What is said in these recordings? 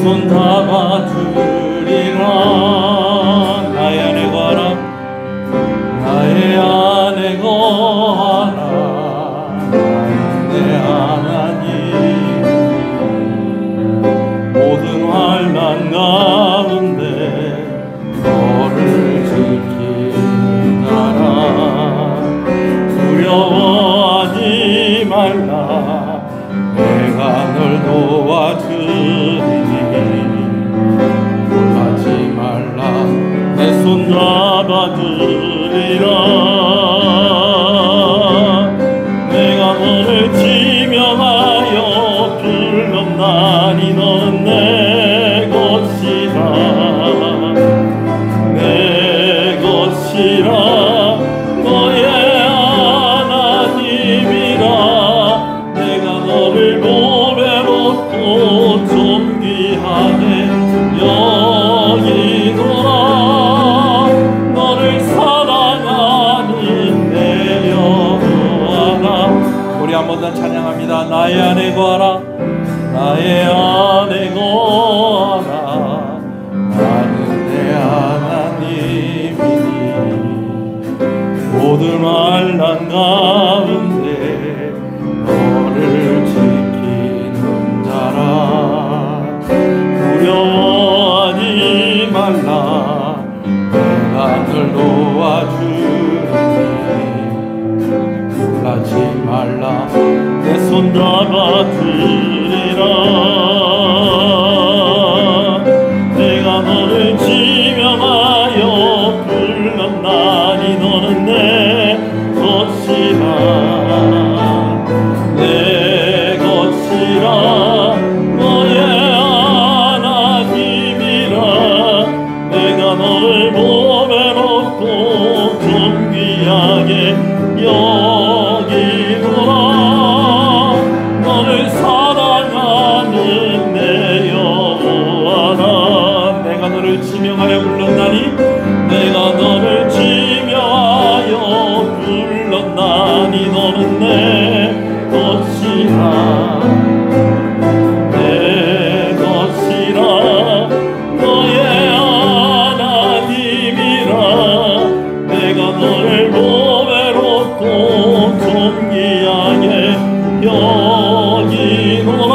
손 잡아주리라. 나의 안에 거하라, 나의 안에 거하라. 나는 내 하나님. 모든 환난 가운데 너를 지키는 자라. 두려워하지 말라, 내가 널 도와주리니. 놀라지 말라, 내 손 잡아주리라. 내가 너를 지명하여 불렀나니 너는 내 것이라. 내 것이라. 너의 하나님이라. 내가 너를 몸에 놓고 존귀하게 여기노라. 너를 사랑하는 내 여호와라. 우리 한 번 더 찬양합니다. 나의 안에 거하라, 나의 안에 거하라. 나는 내 하나님이니. 모든 환난 가운데 너를 지키는 자라. 두려워하지 말라, 내가 널 도와주리니. 놀라지 말라, 내 손 잡아주리라. 내가 너를 지명하여 불렀나니 너는 내 것이라. 내 것이라. 너의 하나님이라. 내가 너를 몸에 놓고 존귀하게 여기노라. 너를 사랑하는 내 여호와라. 내가 너를 지명하여 불렀나니, 내가 너를 지명하여 불렀나니 너는 내 것이라. 내 것이라. 너의 하나님이라. 내가 너를 몸에 놓고 존귀하게 여기노라.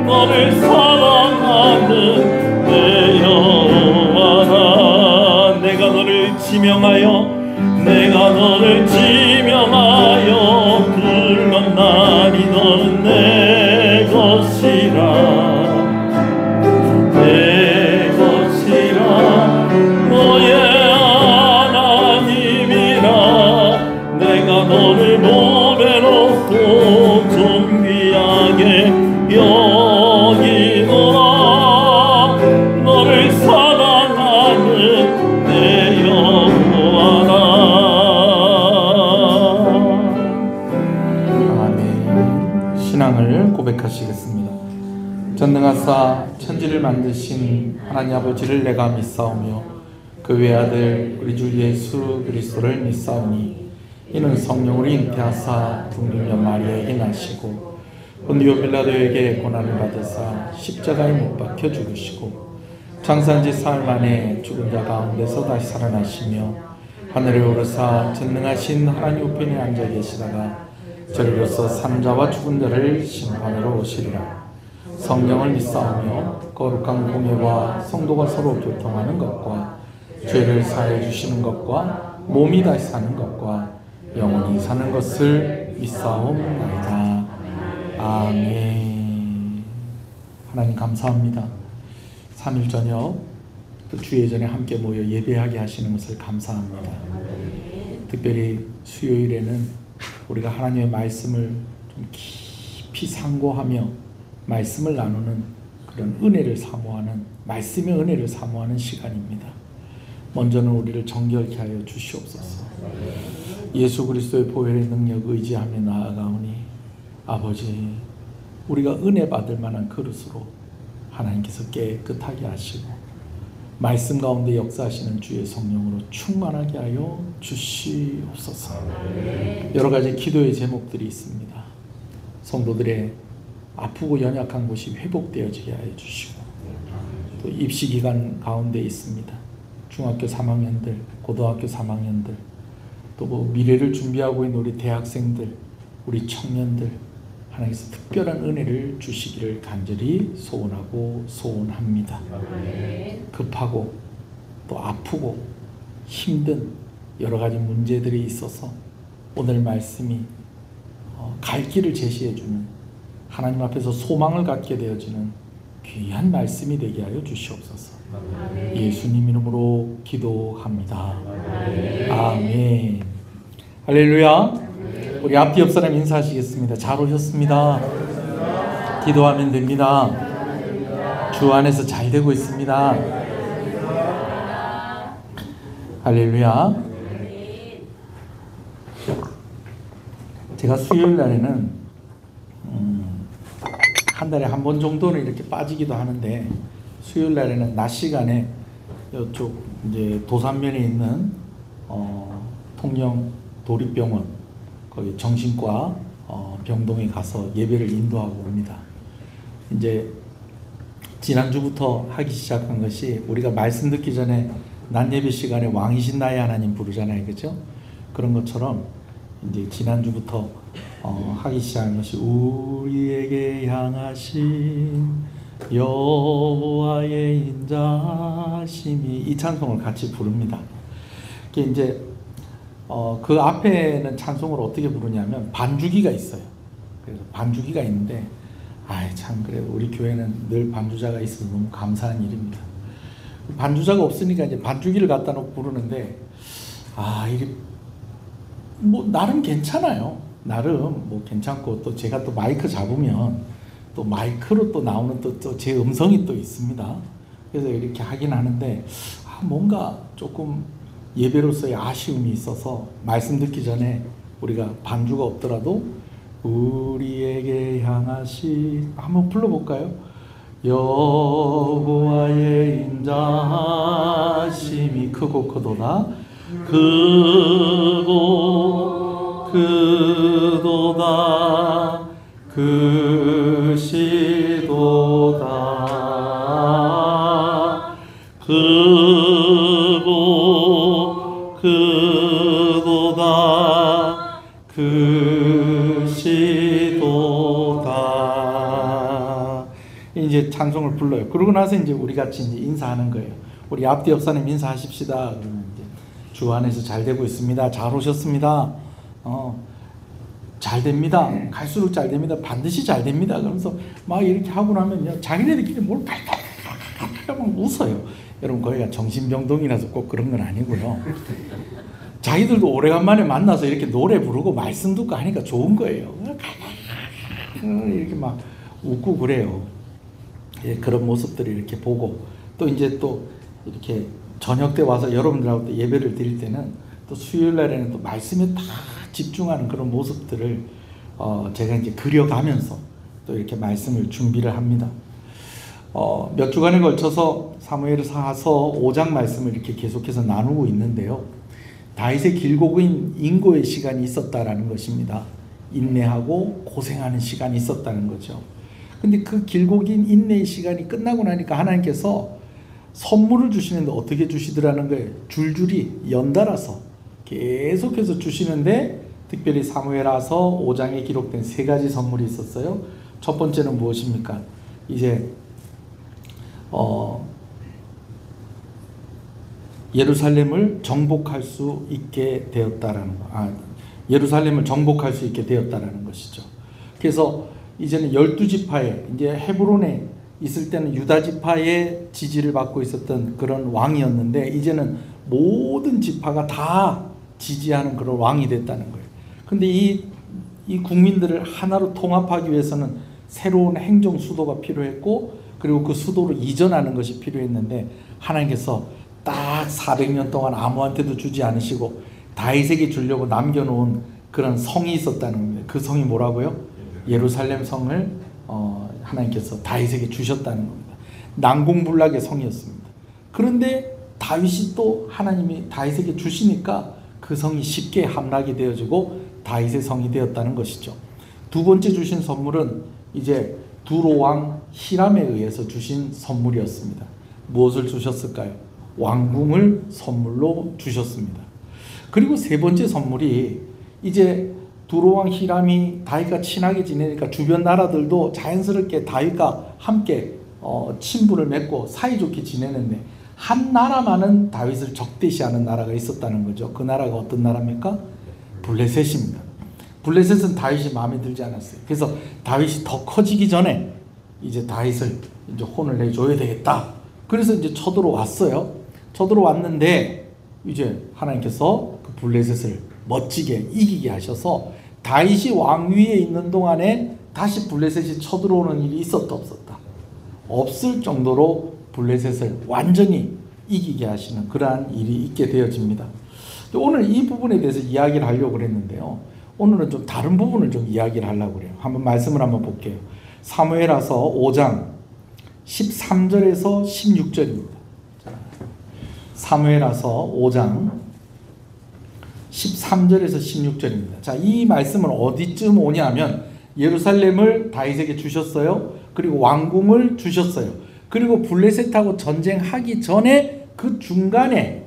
너를 사랑하는 내 여호와라. 내가 너를 지명하여, 내가 너를 지명하여 불렀나니 너는 내 것이라. 내 것이라. 너의 하나님이라. 내가 너를 몸에 놓고 존귀하게 여기노라. 너를 사랑하는 내 여호와라. 아멘. 신앙을 고백하시겠습니다. 전능하사 천지를 만드신 하나님 아버지를 내가 믿사오며 그 외아들 우리 주 예수 그리스도를 믿사오니 이는 성령으로 잉태하사 국민녀 마리아에게 나시고 본디오 빌라도에게 고난을 받으사 십자가에 못 박혀 죽으시고 장사한 지 사흘 만에 죽은 자 가운데서 다시 살아나시며 하늘에 오르사 전능하신 하나님 우편에 앉아 계시다가 저리로서 사는 자와 죽은 자를 심판하러 오시리라. 성령을 믿사오며 거룩한 공예와 성도가 서로 교통하는 것과 죄를 사해 주시는 것과 몸이 다시 사는 것과 영원히 사는 것을 믿사옵나이다. 아멘. 하나님 감사합니다. 3일 저녁 또 주의 전에 함께 모여 예배하게 하시는 것을 감사합니다. 특별히 수요일에는 우리가 하나님의 말씀을 좀 깊이 상고하며 말씀을 나누는 그런 은혜를 사모하는, 말씀의 은혜를 사모하는 시간입니다. 먼저는 우리를 정결케 하여 주시옵소서. 예수 그리스도의 보혈의 능력 의지하며 나아가오니 아버지, 우리가 은혜 받을 만한 그릇으로 하나님께서 깨끗하게 하시고 말씀 가운데 역사하시는 주의 성령으로 충만하게 하여 주시옵소서. 여러 가지 기도의 제목들이 있습니다. 성도들의 아프고 연약한 곳이 회복되어지게 하여 주시고, 또 입시 기간 가운데 있습니다. 중학교 3학년들, 고등학교 3학년들, 또 뭐 미래를 준비하고 있는 우리 대학생들, 우리 청년들, 하나님께서 특별한 은혜를 주시기를 간절히 소원하고 소원합니다. 급하고 또 아프고 힘든 여러 가지 문제들이 있어서 오늘 말씀이 갈 길을 제시해주는, 하나님 앞에서 소망을 갖게 되어지는 귀한 말씀이 되게 하여 주시옵소서. 예수님 이름으로 기도합니다. 아멘. 할렐루야. 우리 앞뒤 옆 사람 인사하시겠습니다. 잘 오셨습니다. 기도하면 됩니다. 주 안에서 잘 되고 있습니다. 할렐루야. 제가 수요일 날에는 한 달에 한 번 정도는 이렇게 빠지기도 하는데, 수요일 날에는 낮 시간에 이쪽 이제 도산면에 있는 통영 도립병원, 거기 정신과 병동에 가서 예배를 인도하고 옵니다. 이제 지난주부터 하기 시작한 것이, 우리가 말씀 듣기 전에 낮 예배 시간에 왕이신 나의 하나님 부르잖아요, 그렇죠? 그런 것처럼 이제 지난주부터 하기 시작한 것이, 우리에게 향하신 여호와의 인자심이, 이 찬송을 같이 부릅니다. 이제 그 앞에는 찬송을 어떻게 부르냐면 반주기가 있어요. 그래서 반주기가 있는데, 참 그래, 우리 교회는 늘 반주자가 있어서 너무 감사한 일입니다. 반주자가 없으니까 이제 반주기를 갖다 놓고 부르는데, 이게 뭐 나름 괜찮아요. 나름 뭐 괜찮고, 또 제가 또 마이크 잡으면 또 마이크로 또 나오는 또 제 음성이 또 있습니다. 그래서 이렇게 하긴 하는데, 뭔가 조금 예배로서의 아쉬움이 있어서, 말씀 듣기 전에 우리가 반주가 없더라도 우리에게 향하신, 한번 불러볼까요? 여호와의 인자심이 크고 크도다, 크고 크도다, 크시도다, 크고 크도다, 크시도다. 이제 찬송을 불러요. 그러고 나서 이제 우리 같이 이제 인사하는 거예요. 우리 앞뒤 옆사님 인사하십시다. 그러면 이제 주 안에서 잘 되고 있습니다. 잘 오셨습니다. 잘 됩니다. 갈수록 잘 됩니다. 반드시 잘 됩니다. 그러면서 막 이렇게 하고 나면요, 자기네들끼리 뭘 깔깔깔깔 막 웃어요. 여러분, 거기가 정신병동이라서 꼭 그런 건 아니고요. 자기들도 오래간만에 만나서 이렇게 노래 부르고 말씀 듣고 하니까 좋은 거예요. 이렇게 막 웃고 그래요. 예, 그런 모습들을 이렇게 보고, 또 이제 또 이렇게 저녁 때 와서 여러분들하고 또 예배를 드릴 때는, 또 수요일 날에는 또 말씀에 다 집중하는 그런 모습들을 제가 이제 그려가면서 또 이렇게 말씀을 준비를 합니다. 몇 주간에 걸쳐서 사무엘하서 5장 말씀을 이렇게 계속해서 나누고 있는데요. 다윗의 길고 긴 인고의 시간이 있었다라는 것입니다. 인내하고 고생하는 시간이 있었다는 거죠. 근데 그 길고 긴 인내의 시간이 끝나고 나니까 하나님께서 선물을 주시는데 어떻게 주시더라는 거예요. 줄줄이 연달아서 계속해서 주시는데, 특별히 사무엘하서 5장에 기록된 3가지 선물이 있었어요. 첫 번째는 무엇입니까? 이제 예루살렘을 정복할 수 있게 되었다라는 거. 예루살렘을 정복할 수 있게 되었다라는 것이죠. 그래서 이제는 12지파에, 이제 헤브론에 있을 때는 유다 지파의 지지를 받고 있었던 그런 왕이었는데, 이제는 모든 지파가 다 지지하는 그런 왕이 됐다는 거예요. 근데 이 국민들을 하나로 통합하기 위해서는 새로운 행정 수도가 필요했고, 그리고 그 수도로 이전하는 것이 필요했는데, 하나님께서 딱 400년 동안 아무한테도 주지 않으시고 다윗에게 주려고 남겨놓은 그런 성이 있었다는 겁니다. 그 성이 뭐라고요? 예루살렘 성을 하나님께서 다윗에게 주셨다는 겁니다. 난공불락의 성이었습니다. 그런데 다윗이 또 하나님이 다윗에게 주시니까 그 성이 쉽게 함락이 되어지고 다윗의 성이 되었다는 것이죠. 두 번째 주신 선물은 이제 두로왕 히람에 의해서 주신 선물이었습니다. 무엇을 주셨을까요? 왕궁을 선물로 주셨습니다. 그리고 세 번째 선물이 이제 두로왕 히람이 다윗과 친하게 지내니까 주변 나라들도 자연스럽게 다윗과 함께 친분을 맺고 사이좋게 지내는데 한 나라만은 다윗을 적대시하는 나라가 있었다는 거죠. 그 나라가 어떤 나라입니까? 블레셋입니다. 블레셋은 다윗이 마음에 들지 않았어요. 그래서 다윗이 더 커지기 전에 이제 다윗을 이제 혼을 내줘야 되겠다. 그래서 이제 쳐들어왔어요. 쳐들어왔는데 이제 하나님께서 그 블레셋을 멋지게 이기게 하셔서 다윗이 왕위에 있는 동안에 다시 블레셋이 쳐들어오는 일이 있었다 없었다? 없을 정도로 블레셋을 완전히 이기게 하시는 그러한 일이 있게 되어집니다. 오늘 이 부분에 대해서 이야기를 하려고 그랬는데요. 오늘은 좀 다른 부분을 좀 이야기를 하려고 그래요. 한번 말씀을 한번 볼게요. 사무엘하서 5장 13절에서 16절입니다. 사무엘하서 5장 13절에서 16절입니다. 자, 이 말씀은 어디쯤 오냐면 예루살렘을 다윗에게 주셨어요. 그리고 왕궁을 주셨어요. 그리고 블레셋하고 전쟁하기 전에 그 중간에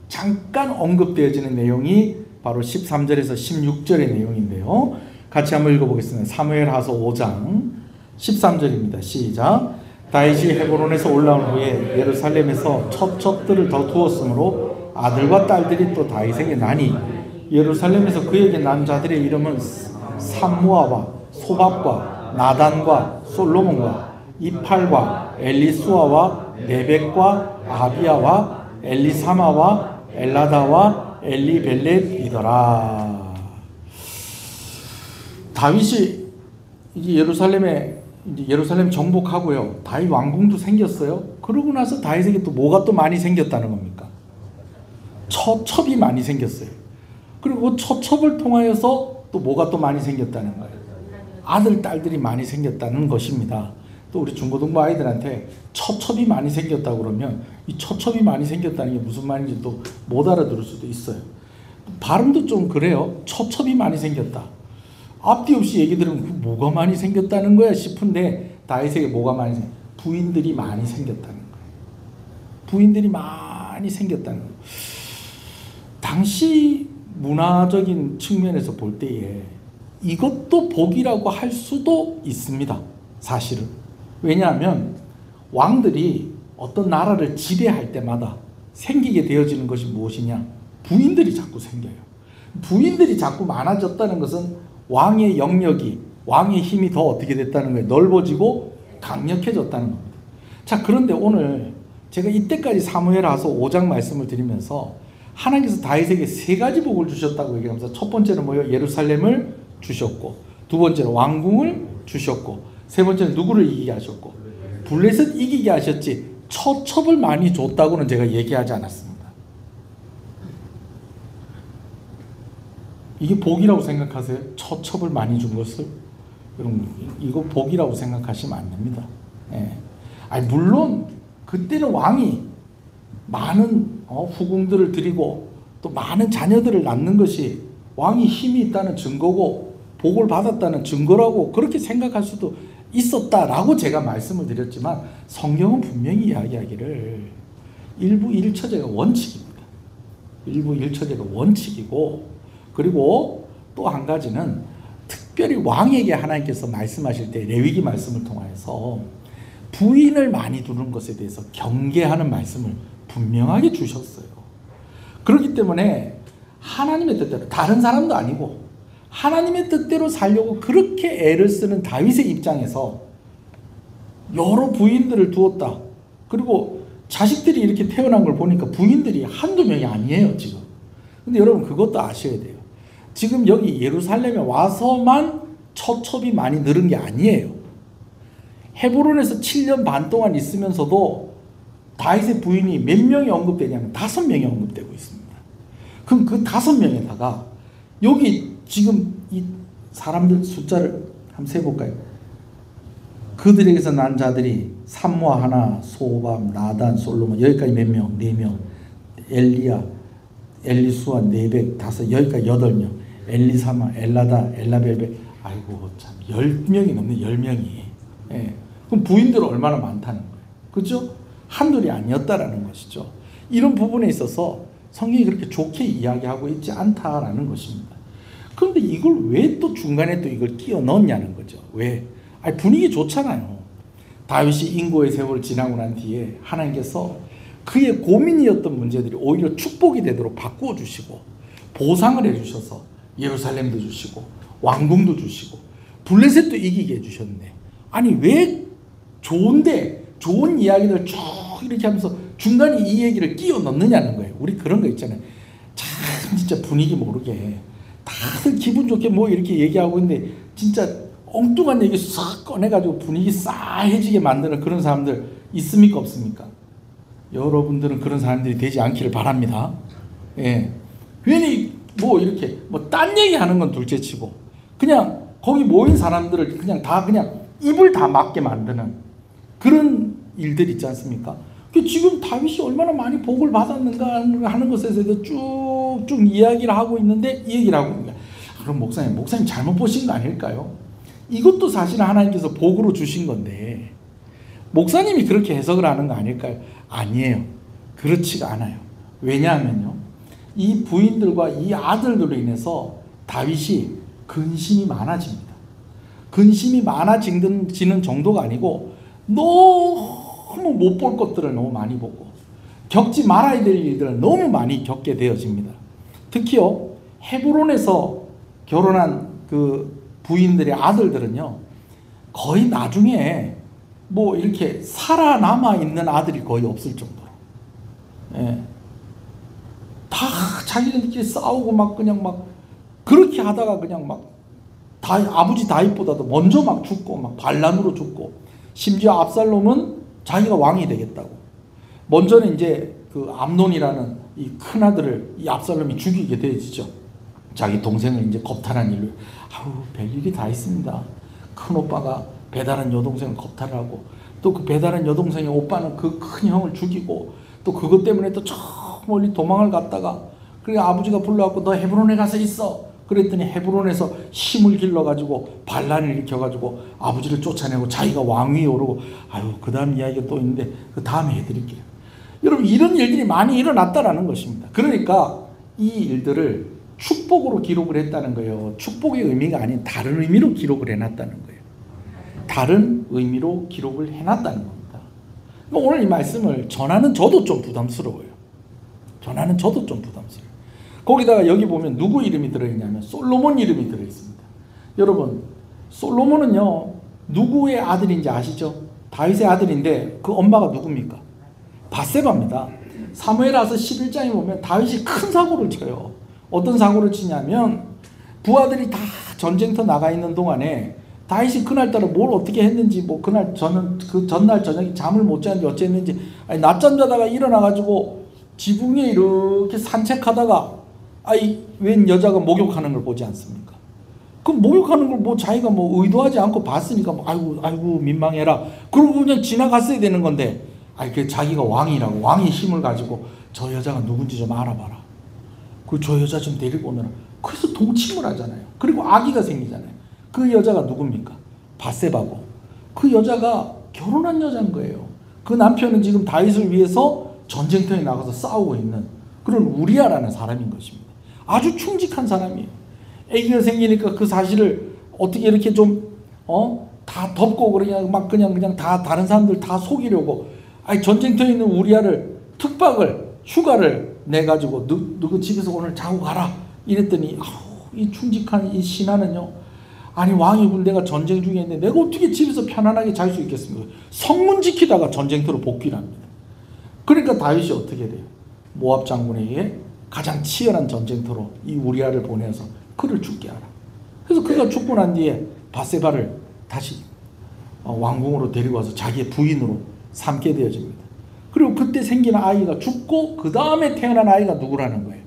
잠깐 언급되어지는 내용이 바로 13절에서 16절의 내용인데요. 같이 한번 읽어보겠습니다. 사무엘하서 5장 13절입니다. 시작. 다윗이 헤브론에서 올라온 후에 예루살렘에서 첩첩들을 더 두었으므로 아들과 딸들이 또 다윗에게 나니 예루살렘에서 그에게 난 자들의 이름은 삼무아와 소밥과 나단과 솔로몬과 이팔과 엘리수아와 네벡과 아비야와 엘리사마와 엘라다와 엘리벨렛이더라. 다윗이 이제 예루살렘 정복하고요. 다윗 왕궁도 생겼어요. 그러고 나서 다윗에게 또 뭐가 또 많이 생겼다는 겁니까? 처첩이 많이 생겼어요. 그리고 처첩을 통하여서 또 뭐가 또 많이 생겼다는 거예요. 아들, 딸들이 많이 생겼다는 것입니다. 또 우리 중고등부 아이들한테 처첩이 많이 생겼다고 그러면 이 처첩이 많이 생겼다는 게 무슨 말인지 또 못 알아들을 수도 있어요. 발음도 좀 그래요. 처첩이 많이 생겼다. 앞뒤 없이 얘기 들으면 뭐가 많이 생겼다는 거야 싶은데 다윗에게 뭐가 많이 생겼다? 부인들이 많이 생겼다는 거예요. 부인들이 많이 생겼다는 거예요. 당시 문화적인 측면에서 볼 때에 이것도 복이라고 할 수도 있습니다. 사실은. 왜냐하면 왕들이 어떤 나라를 지배할 때마다 생기게 되어지는 것이 무엇이냐? 부인들이 자꾸 생겨요. 부인들이 자꾸 많아졌다는 것은 왕의 영역이, 왕의 힘이 더 어떻게 됐다는 거예요? 넓어지고 강력해졌다는 겁니다. 자, 그런데 오늘 제가 이때까지 사무엘하서 5장 말씀을 드리면서 하나님께서 다윗에게 세 가지 복을 주셨다고 얘기하면서 첫 번째는 뭐예요? 예루살렘을 주셨고, 두 번째는 왕궁을 주셨고, 세 번째는 누구를 이기게 하셨고, 블레셋 이기게 하셨지 처첩을 많이 줬다고는 제가 얘기하지 않았습니다. 이게 복이라고 생각하세요? 처첩을 많이 준 것을? 여러분, 이거 복이라고 생각하시면 안 됩니다. 예. 아니, 물론 그때는 왕이 많은 후궁들을 드리고 또 많은 자녀들을 낳는 것이 왕이 힘이 있다는 증거고 복을 받았다는 증거라고 그렇게 생각할 수도 있었다라고 제가 말씀을 드렸지만 성경은 분명히 이야기하기를 일부 일처제가 원칙입니다. 일부 일처제가 원칙이고, 그리고 또 한 가지는 특별히 왕에게 하나님께서 말씀하실 때 레위기 말씀을 통하여서 부인을 많이 두는 것에 대해서 경계하는 말씀을 분명하게 주셨어요. 그렇기 때문에 하나님의 뜻대로, 다른 사람도 아니고 하나님의 뜻대로 살려고 그렇게 애를 쓰는 다윗의 입장에서 여러 부인들을 두었다. 그리고 자식들이 이렇게 태어난 걸 보니까 부인들이 한두 명이 아니에요, 지금. 근데 여러분 그것도 아셔야 돼요. 지금 여기 예루살렘에 와서만 처첩이 많이 늘은 게 아니에요. 헤브론에서 7년 반 동안 있으면서도 다윗의 부인이 몇 명이 언급되냐면 5명이 언급되고 있습니다. 그럼 그 5명에다가 여기 지금 이 사람들 숫자를 한번 세볼까요? 그들에게서 난 자들이 삼무아 하나, 소밤, 나단, 솔로몬, 여기까지 몇 명? 4명. 엘리야, 엘리수아, 네벡, 5, 여기까지 8명. 엘리사마, 엘라다, 엘라벨벳. 아이고 참 10명이 넘네. 10명이. 예. 그럼 부인들은 얼마나 많다는 거예요. 그죠? 한둘이 아니었다라는 것이죠. 이런 부분에 있어서 성경이 그렇게 좋게 이야기하고 있지 않다라는 것입니다. 그런데 이걸 왜 또 중간에 또 이걸 끼워 넣었냐는 거죠. 왜? 아니, 분위기 좋잖아요. 다윗이 인고의 세월을 지나고 난 뒤에 하나님께서 그의 고민이었던 문제들이 오히려 축복이 되도록 바꾸어 주시고 보상을 해주셔서 예루살렘도 주시고 왕궁도 주시고 블레셋도 이기게 해주셨네. 아니 왜 좋은데 좋은 이야기를 쭉 이렇게 하면서 중간에 이 얘기를 끼워 넣느냐는 거예요. 우리 그런 거 있잖아요. 참 진짜 분위기 모르게 다들 기분 좋게 뭐 이렇게 얘기하고 있는데 진짜 엉뚱한 얘기 싹 꺼내가지고 분위기 싸해지게 만드는 그런 사람들 있습니까 없습니까? 여러분들은 그런 사람들이 되지 않기를 바랍니다. 예. 괜히 뭐 이렇게 뭐 딴 얘기하는 건 둘째치고 그냥 거기 모인 사람들을 그냥 다 그냥 입을 다 막게 만드는 그런 일들 있지 않습니까? 지금 다윗이 얼마나 많이 복을 받았는가 하는 것에 대해서 쭉쭉 이야기를 하고 있는데 이 얘기를 하고 있는 거야. 그럼 목사님 잘못 보신 거 아닐까요? 이것도 사실은 하나님께서 복으로 주신 건데 목사님이 그렇게 해석을 하는 거 아닐까요? 아니에요. 그렇지가 않아요. 왜냐하면요, 이 부인들과 이 아들들로 인해서 다윗이 근심이 많아집니다. 근심이 많아지는 정도가 아니고 너무 못 볼 것들을 너무 많이 보고 겪지 말아야 될 일들을 너무 많이 겪게 되어집니다. 특히요, 헤브론에서 결혼한 그 부인들의 아들들은요, 거의 나중에 뭐 이렇게 살아남아 있는 아들이 거의 없을 정도로, 예. 다 자기들끼리 싸우고 막 그냥 막 그렇게 하다가 그냥 막 아버지 다윗보다도 먼저 막 죽고 막 반란으로 죽고, 심지어 압살롬은 자기가 왕이 되겠다고 먼저는 이제 그 암논이라는 이 큰 아들을 이 압살롬이 죽이게 되어지죠. 자기 동생을 이제 겁탈한 일로. 별일이 다 있습니다. 큰 오빠가 배다른 여동생을 겁탈하고 또 그 배다른 여동생의 오빠는 그 큰 형을 죽이고 또 그것 때문에 또 저 멀리 도망을 갔다가 그래 아버지가 불러갖고 너 헤브론에 가서 있어. 그랬더니 헤브론에서 힘을 길러가지고 반란을 일으켜가지고 아버지를 쫓아내고 자기가 왕위에 오르고 그 다음 이야기가 또 있는데 그 다음에 해드릴게요. 여러분 이런 일들이 많이 일어났다라는 것입니다. 그러니까 이 일들을 축복으로 기록을 했다는 거예요. 축복의 의미가 아닌 다른 의미로 기록을 해놨다는 거예요. 다른 의미로 기록을 해놨다는 겁니다. 오늘 이 말씀을 전하는 저도 좀 부담스러워요. 거기다가 여기 보면 누구 이름이 들어있냐면 솔로몬 이름이 들어있습니다. 여러분 솔로몬은요 누구의 아들인지 아시죠? 다윗의 아들인데 그 엄마가 누굽니까? 밧세바입니다. 사무엘하서 11장에 보면 다윗이 큰 사고를 쳐요. 어떤 사고를 치냐면 부하들이 다 전쟁터 나가 있는 동안에 다윗이 그날따라 뭘 어떻게 했는지 뭐 그날 저는 그 전날 저녁에 잠을 못 잤는지 어쨌는지 낮잠 자다가 일어나가지고 지붕에 이렇게 산책하다가 웬 여자가 목욕하는 걸 보지 않습니까? 그 목욕하는 걸 뭐 자기가 뭐 의도하지 않고 봤으니까 뭐 아이고 민망해라. 그러고 그냥 지나갔어야 되는 건데 그 자기가 왕이라고 왕의 힘을 가지고 저 여자가 누군지 좀 알아봐라. 저 여자 좀 데리고 오느라. 그래서 동침을 하잖아요. 그리고 아기가 생기잖아요. 그 여자가 누굽니까? 밧세바고. 그 여자가 결혼한 여자인 거예요. 그 남편은 지금 다윗을 위해서 전쟁터에 나가서 싸우고 있는 그런 우리아라는 사람인 것입니다. 아주 충직한 사람이에요. 아기가 생기니까 그 사실을 어떻게 이렇게 좀 다 덮고 그냥 다 다른 사람들 다 속이려고 전쟁터에 있는 우리아를 특박을 휴가를 내 가지고 누구 집에서 오늘 자고 가라 이랬더니 이 충직한 이 신하는요, 왕의 군대가 전쟁 중에 있는데 내가 어떻게 집에서 편안하게 잘 수 있겠습니까? 성문 지키다가 전쟁터로 복귀를 합니다. 그러니까 다윗이 어떻게 돼요? 모압 장군에게 가장 치열한 전쟁터로 이 우리아를 보내서 그를 죽게 하라. 그래서 그가 죽고 난 뒤에 밧세바를 다시 왕궁으로 데리고 와서 자기의 부인으로 삼게 되어집니다. 그리고 그때 생긴 아이가 죽고 그 다음에 태어난 아이가 누구라는 거예요?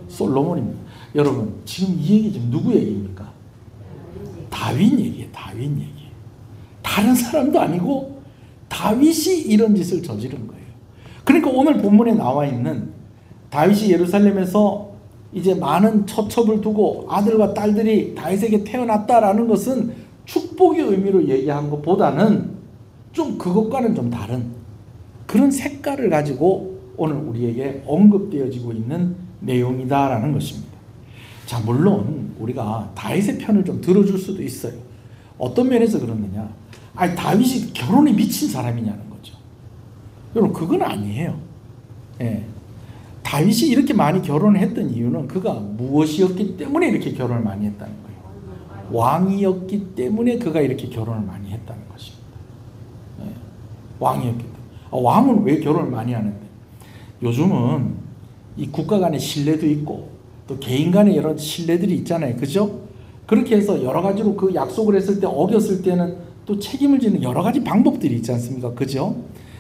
솔로몬입니다. 여러분 지금 이 얘기 지금 누구 얘기입니까? 다윗 얘기예요. 다른 사람도 아니고 다윗이 이런 짓을 저지른 거예요. 그러니까 오늘 본문에 나와 있는 다윗이 예루살렘에서 이제 많은 처첩을 두고 아들과 딸들이 다윗에게 태어났다라는 것은 축복의 의미로 얘기한 것보다는 좀 그것과는 좀 다른 그런 색깔을 가지고 오늘 우리에게 언급되어지고 있는 내용이다라는 것입니다. 자, 물론 우리가 다윗의 편을 좀 들어줄 수도 있어요. 어떤 면에서 그러느냐? 아니, 다윗이 결혼에 미친 사람이냐는 거죠. 여러분, 그건 아니에요. 예. 다윗이 이렇게 많이 결혼을 했던 이유는 그가 무엇이었기 때문에 이렇게 결혼을 많이 했다는 거예요. 왕이었기 때문에 그가 이렇게 결혼을 많이 했다는 것입니다. 예. 왕이었기 때문에. 왕은 왜 결혼을 많이 하는데? 요즘은 이 국가 간의 신뢰도 있고 또 개인 간의 여러 신뢰들이 있잖아요. 그죠? 그렇게 해서 여러 가지로 그 약속을 했을 때 어겼을 때는 또 책임을 지는 여러 가지 방법들이 있지 않습니까? 그죠?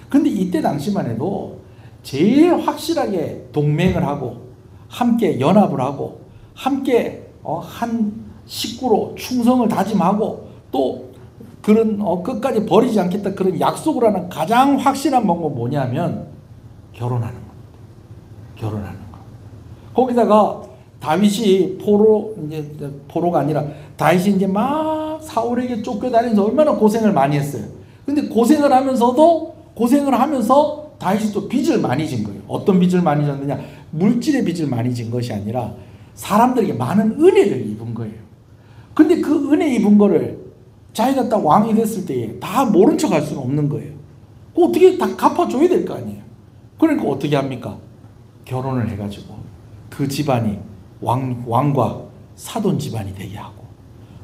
근데 이때 당시만 해도 제일 확실하게 동맹을 하고 함께 연합을 하고 함께 한 식구로 충성을 다짐하고 또 그런 끝까지 버리지 않겠다 그런 약속을 하는 가장 확실한 방법은 뭐냐면 결혼하는 겁니다. 결혼하는 거. 거기다가 다윗이 포로가 아니라 다윗이 이제 막 사울에게 쫓겨다니면서 얼마나 고생을 많이 했어요. 근데 고생을 하면서 다윗이 또 빚을 많이 진 거예요. 어떤 빚을 많이 졌느냐? 물질의 빚을 많이 진 것이 아니라 사람들에게 많은 은혜를 입은 거예요. 근데 그 은혜 입은 거를 자기가 딱 왕이 됐을 때 다 모른 척 할 수는 없는 거예요. 어떻게 다 갚아줘야 될 거 아니에요. 그러니까 어떻게 합니까? 결혼을 해가지고 그 집안이 왕과 사돈 집안이 되게 하고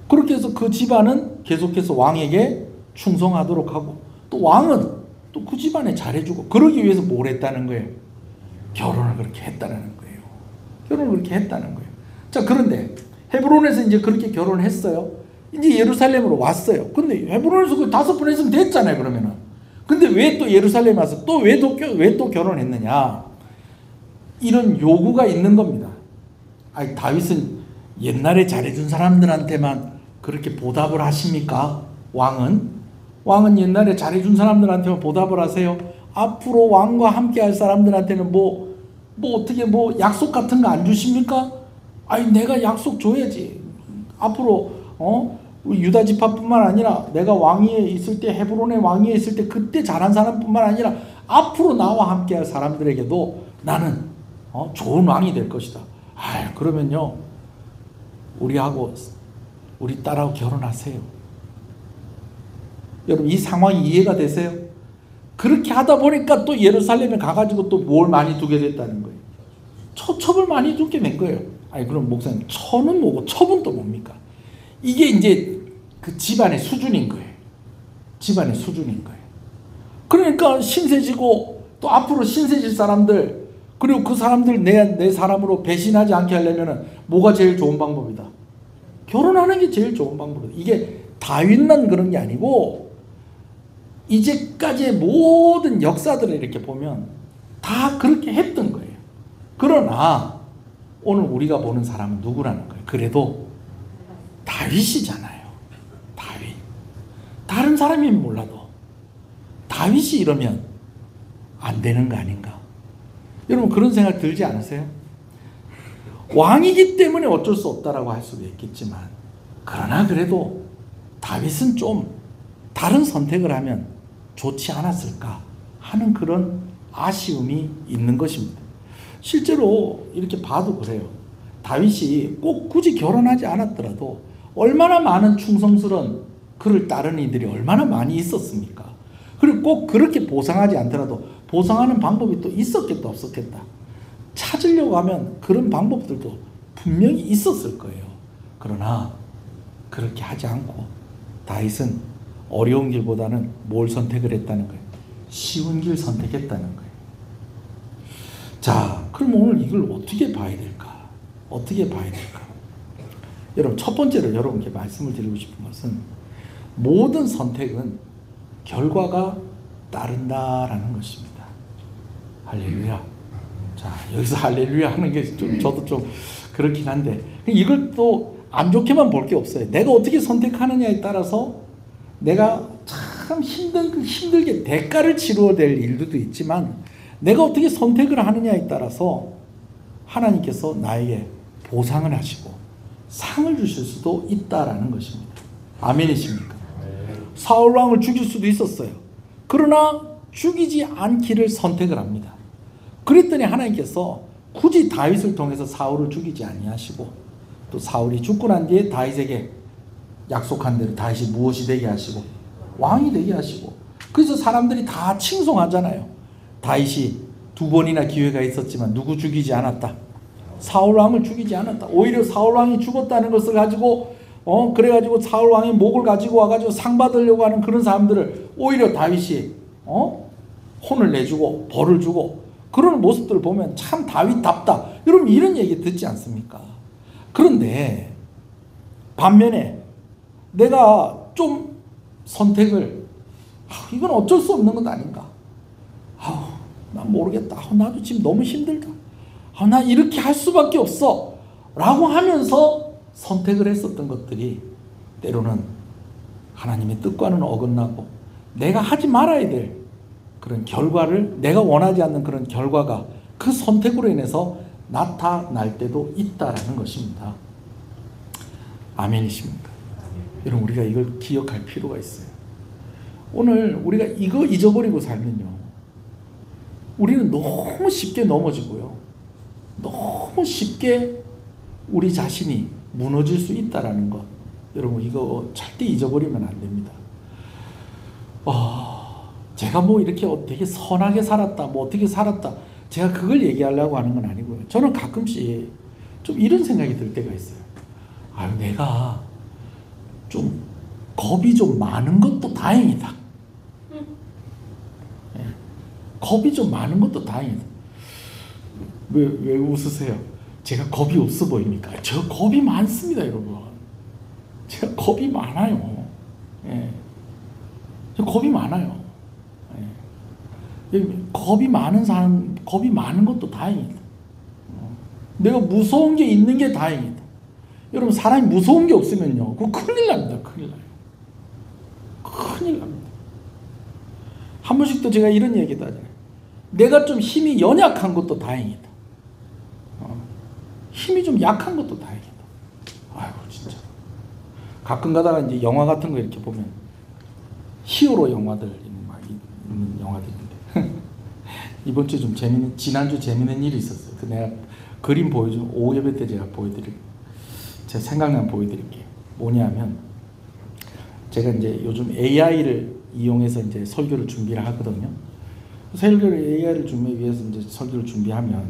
그렇게 해서 그 집안은 계속해서 왕에게 충성하도록 하고 또 왕은 또 그 집안에 잘해주고 그러기 위해서 뭘 했다는 거예요? 결혼을 그렇게 했다는 거예요. 결혼을 그렇게 했다는 거예요. 자, 그런데 헤브론에서 이제 그렇게 결혼을 했어요. 이제 예루살렘으로 왔어요. 근데 헤브론에서 그 5번 했으면 됐잖아요, 그러면은. 근데 왜 또 예루살렘에 와서 왜 또 결혼했느냐? 이런 요구가 있는 겁니다. 아니, 다윗은 옛날에 잘해준 사람들한테만 그렇게 보답을 하십니까? 왕은 옛날에 잘해준 사람들한테만 보답을 하세요. 앞으로 왕과 함께 할 사람들한테는 어떻게 약속 같은 거 안 주십니까? 아니, 내가 약속 줘야지. 앞으로 유다 지파뿐만 아니라 내가 왕위에 있을 때 헤브론의 왕위에 있을 때 그때 잘한 사람뿐만 아니라 앞으로 나와 함께 할 사람들에게도 나는 좋은 왕이 될 것이다. 그러면요, 우리 딸하고 결혼하세요. 여러분, 이 상황이 이해가 되세요? 그렇게 하다 보니까 또 예루살렘에 가가지고 또 뭘 많이 두게 됐다는 거예요. 첩을 많이 두게 된 거예요. 아니, 그럼 목사님, 처는 뭐고 첩은 또 뭡니까? 이게 이제 그 집안의 수준인 거예요. 집안의 수준인 거예요. 그러니까 신세지고 또 앞으로 신세질 사람들 그리고 그 사람들 내 사람으로 배신하지 않게 하려면 뭐가 제일 좋은 방법이다? 결혼하는 게 제일 좋은 방법이다. 이게 다윗만 그런 게 아니고 이제까지의 모든 역사들을 이렇게 보면 다 그렇게 했던 거예요. 그러나 오늘 우리가 보는 사람은 누구라는 거예요? 그래도 다윗이잖아요. 다윗. 다른 사람이면 몰라도 다윗이 이러면 안 되는 거 아닌가? 여러분, 그런 생각 들지 않으세요? 왕이기 때문에 어쩔 수 없다라고 할 수도 있겠지만 그러나 그래도 다윗은 좀 다른 선택을 하면 좋지 않았을까 하는 그런 아쉬움이 있는 것입니다. 실제로 이렇게 봐도 그래요. 다윗이 꼭 굳이 결혼하지 않았더라도 얼마나 많은 충성스러운 그를 따르는 이들이 얼마나 많이 있었습니까? 그리고 꼭 그렇게 보상하지 않더라도 보상하는 방법이 또 있었겠다 없었겠다 찾으려고 하면 그런 방법들도 분명히 있었을 거예요. 그러나 그렇게 하지 않고 다윗은 어려운 길보다는 뭘 선택을 했다는 거예요? 쉬운 길 선택했다는 거예요. 자, 그럼 오늘 이걸 어떻게 봐야 될까? 어떻게 봐야 될까? 여러분, 첫 번째로 여러분께 말씀을 드리고 싶은 것은 모든 선택은 결과가 따른다라는 것입니다. 할렐루야. 자, 여기서 할렐루야 하는 게 저도 좀 그렇긴 한데 이걸 또 안 좋게만 볼 게 없어요. 내가 어떻게 선택하느냐에 따라서 내가 참 힘들게 대가를 치러야 될 일들도 있지만 내가 어떻게 선택을 하느냐에 따라서 하나님께서 나에게 보상을 하시고 상을 주실 수도 있다라는 것입니다. 아멘이십니까? 사울 왕을 죽일 수도 있었어요. 그러나 죽이지 않기를 선택을 합니다. 그랬더니 하나님께서 굳이 다윗을 통해서 사울을 죽이지 아니하시고 또 사울이 죽고 난 뒤에 다윗에게 약속한 대로 다윗이 무엇이 되게 하시고 왕이 되게 하시고, 그래서 사람들이 다 칭송하잖아요. 다윗이 2번이나 기회가 있었지만 누구 죽이지 않았다. 사울 왕을 죽이지 않았다. 오히려 사울 왕이 죽었다는 것을 가지고 그래가지고 사울 왕의 목을 가지고 와가지고 상 받으려고 하는 그런 사람들을 오히려 다윗이 혼을 내주고 벌을 주고 그런 모습들을 보면 참 다윗답다. 여러분 이런 얘기 듣지 않습니까? 그런데 반면에 내가 좀 선택을 이건 어쩔 수 없는 것 아닌가? 난 모르겠다. 나도 지금 너무 힘들다. 나 이렇게 할 수밖에 없어. 라고 하면서 선택을 했었던 것들이 때로는 하나님의 뜻과는 어긋나고 내가 하지 말아야 될 그런 결과를, 내가 원하지 않는 그런 결과가 그 선택으로 인해서 나타날 때도 있다라는 것입니다. 아멘이십니까? 여러분 우리가 이걸 기억할 필요가 있어요. 오늘 우리가 이거 잊어버리고 살면요, 우리는 너무 쉽게 넘어지고요, 너무 쉽게 우리 자신이 무너질 수 있다라는 것, 여러분 이거 절대 잊어버리면 안 됩니다. 제가 뭐 이렇게 되게 선하게 살았다, 뭐 어떻게 살았다, 제가 그걸 얘기하려고 하는 건 아니고요. 저는 가끔씩 좀 이런 생각이 들 때가 있어요. 내가 좀 겁이 좀 많은 것도 다행이다. 겁이 좀 많은 것도 다행이다. 왜 웃으세요? 제가 겁이 없어 보입니까? 저 겁이 많습니다, 여러분. 제가 겁이 많아요. 저 겁이 많아요. 겁이 많은 사람, 겁이 많은 것도 다행이다. 내가 무서운 게 있는 게 다행이다. 여러분 사람이 무서운 게 없으면요, 그거 큰일 납니다. 큰일 나요. 큰일 납니다. 한 번씩 또 제가 이런 얘기도 하잖아요. 내가 좀 힘이 연약한 것도 다행이다. 힘이 좀 약한 것도 다행이다. 아이고 진짜. 가끔 가다가 이제 영화 같은 거 이렇게 보면 히어로 영화들 있는 영화들인데 이번 주 좀 재밌는, 지난주 재밌는 일이 있었어요. 내가 그림 보여줘, 오후 예배 때 제가 보여드릴게요. 제가 생각나면 보여드릴게요. 뭐냐면 제가 이제 요즘 AI를 이용해서 이제 설교를 준비를 하거든요. 설교를 AI를 준비하기 위해서 이제 설교를 준비하면,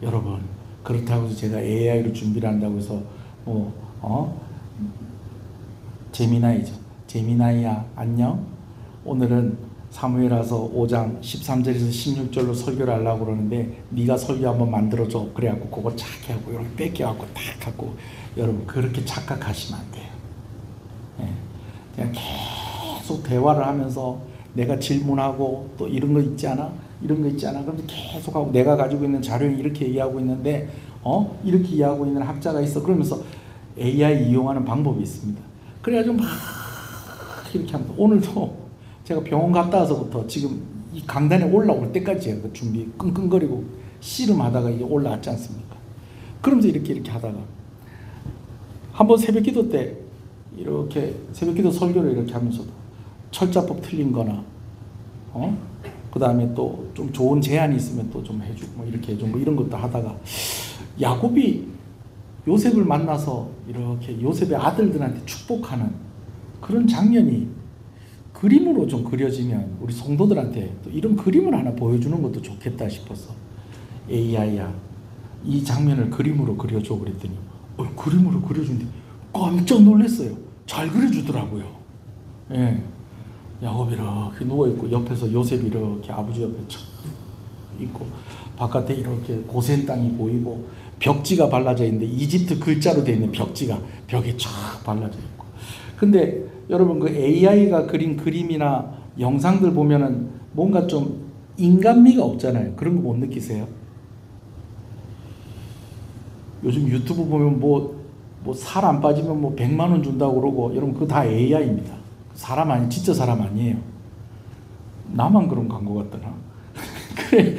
여러분 그렇다고 해서 제가 AI를 준비를 한다고 해서 제미나이죠. 제미나이야 안녕. 오늘은 사무엘하서 5장 13절에서 16절로 설교를 하려고 그러는데 네가 설교 한번 만들어줘. 그래갖고 그거 착 해갖고 이렇게 뺏겨갖고 탁 갖고, 여러분 그렇게 착각하시면 안 돼요. 그냥 계속 대화를 하면서 내가 질문하고 또 이런 거 있지 않아? 이런 거 있지 않아? 그럼 계속 하고, 내가 가지고 있는 자료는 이렇게 이해하고 있는데 이렇게 이해하고 있는 학자가 있어. 그러면서 AI 이용하는 방법이 있습니다. 그래가지고 막 이렇게 합니다. 오늘도 제가 병원 갔다 와서부터 지금 이 강단에 올라올 때까지 제가 준비 끙끙거리고 씨름하다가 이제 올라왔지 않습니까? 그러면서 이렇게 하다가 한번 새벽기도 때 이렇게 새벽기도 설교를 이렇게 하면서도 철자법 틀린 거나 그 다음에 또 좀 좋은 제안이 있으면 또 좀 해주고 뭐 이렇게 해주고 뭐 이런 것도 하다가, 야곱이 요셉을 만나서 이렇게 요셉의 아들들한테 축복하는 그런 장면이 그림으로 좀 그려지면 우리 성도들한테 또 이런 그림을 하나 보여주는 것도 좋겠다 싶어서 AI야 이 장면을 그림으로 그려줘 그랬더니 그림으로 그려준데 깜짝 놀랐어요. 잘 그려주더라고요. 야곱이 이렇게 누워있고 옆에서 요셉이 이렇게 아버지 옆에 촥 있고 바깥에 이렇게 고센 땅이 보이고 벽지가 발라져 있는데 이집트 글자로 되어 있는 벽지가 벽에 쫙 발라져 있고, 근데 여러분 그 AI가 그린 그림이나 영상들 보면은 뭔가 좀 인간미가 없잖아요. 그런 거 못 느끼세요? 요즘 유튜브 보면 뭐 살 안 빠지면 뭐 100만 원 준다고 그러고, 여러분 그거 다 AI입니다. 사람 아니, 진짜 사람 아니에요. 나만 그런 광고 같더나. 그래.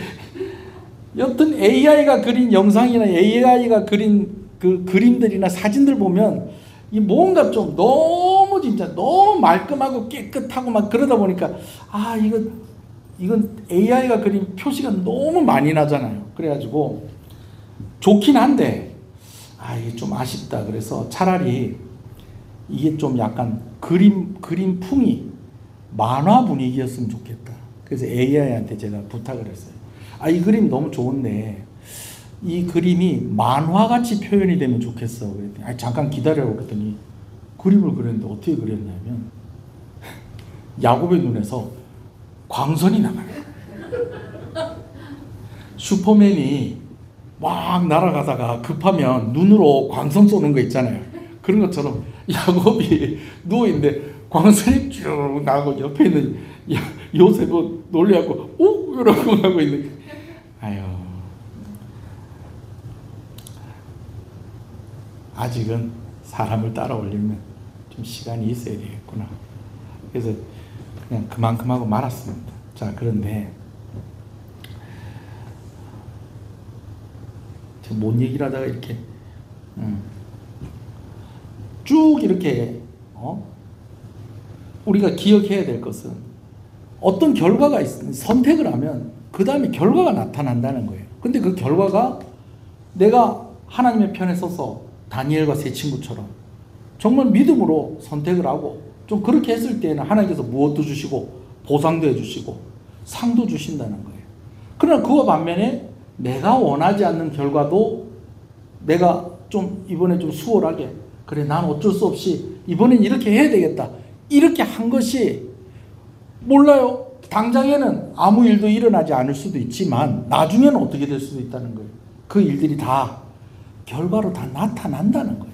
여튼 AI가 그린 영상이나 AI가 그린 그 그림들이나 사진들 보면 이 뭔가 좀 너무 진짜 너무 말끔하고 깨끗하고 막 그러다 보니까 이건 AI가 그린 표시가 너무 많이 나잖아요. 그래가지고 좋긴 한데 이게 좀 아쉽다. 그래서 차라리 이게 좀 약간 그림풍이 만화 분위기였으면 좋겠다. 그래서 AI한테 제가 부탁을 했어요. 이 그림 너무 좋은데 이 그림이 만화같이 표현이 되면 좋겠어. 그랬더니 잠깐 기다려라고 그랬더니 그림을 그렸는데 어떻게 그렸냐면 야곱의 눈에서 광선이 나가요. 슈퍼맨이 막 날아가다가 급하면 눈으로 광선 쏘는 거 있잖아요. 그런 것처럼 야곱이 누워있는데 광선이 쭉 나고 옆에 있는 요셉은 놀래갖고 오! 이러고 하고 있는. 아직은 사람을 따라오려면 좀 시간이 있어야 되겠구나. 그래서 그냥 그만큼 하고 말았습니다. 자, 그런데 제가 뭔 얘기를 하다가 이렇게 쭉 이렇게 우리가 기억해야 될 것은 어떤 결과가 있으면 선택을 하면 그 다음에 결과가 나타난다는 거예요. 근데 그 결과가 내가 하나님의 편에 서서 다니엘과 세 친구처럼 정말 믿음으로 선택을 하고 좀 그렇게 했을 때는 하나님께서 무엇도 주시고 보상도 해주시고 상도 주신다는 거예요. 그러나 그와 반면에 내가 원하지 않는 결과도 내가 좀 이번에 좀 수월하게 그래 난 어쩔 수 없이 이번엔 이렇게 해야 되겠다 이렇게 한 것이 몰라요. 당장에는 아무 일도 일어나지 않을 수도 있지만 나중에는 어떻게 될 수도 있다는 거예요. 그 일들이 다 결과로 다 나타난다는 거예요.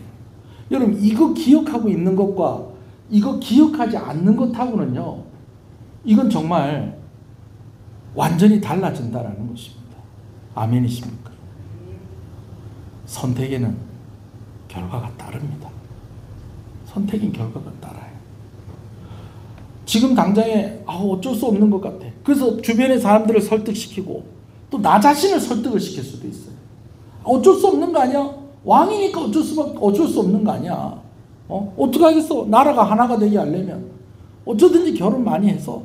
여러분 이거 기억하고 있는 것과 이거 기억하지 않는 것하고는요 이건 정말 완전히 달라진다는 것입니다. 아멘이십니까? 선택에는 결과가 따릅니다. 선택인 결과가 따라요. 지금 당장에 어쩔 수 없는 것 같아. 그래서 주변의 사람들을 설득시키고 또 나 자신을 설득을 시킬 수도 있어요. 어쩔 수 없는 거 아니야? 왕이니까 어쩔 수 없는 거 아니야. 어떻게 하겠어? 나라가 하나가 되게 하려면 어쩌든지 결혼 많이 해서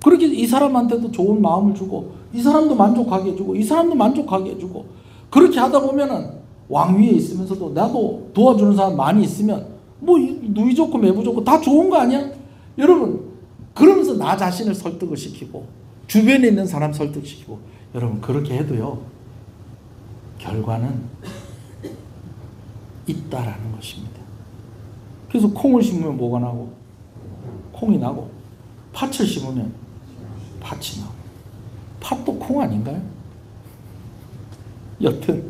그렇게 이 사람한테도 좋은 마음을 주고 이 사람도 만족하게 해주고 이 사람도 만족하게 해주고 그렇게 하다 보면은 왕위에 있으면서도 나도 도와주는 사람 많이 있으면 뭐 누이 좋고 매부 좋고 다 좋은 거 아니야? 여러분 그러면서 나 자신을 설득을 시키고 주변에 있는 사람 설득시키고 여러분 그렇게 해도요 결과는 있다라는 것입니다. 그래서 콩을 심으면 뭐가 나고 콩이 나고 팥을 심으면 팥이 나고 팥도 콩 아닌가요? 여튼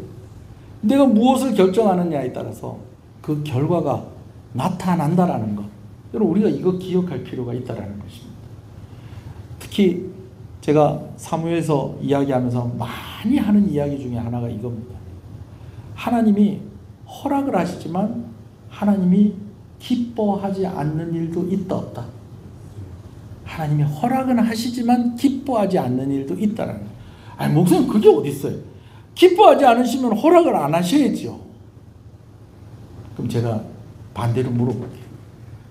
내가 무엇을 결정하느냐에 따라서 그 결과가 나타난다라는 것. 여러분 우리가 이거 기억할 필요가 있다라는 것입니다. 특히 제가 사무엘서 이야기하면서 많이 하는 이야기 중에 하나가 이겁니다. 하나님이 허락을 하시지만 하나님이 기뻐하지 않는 일도 있다 없다. 하나님이 허락은 하시지만 기뻐하지 않는 일도 있다라는 거예요. 아니 목사님 그게 어디 있어요? 기뻐하지 않으시면 허락을 안 하셔야죠. 그럼 제가 반대로 물어볼게요.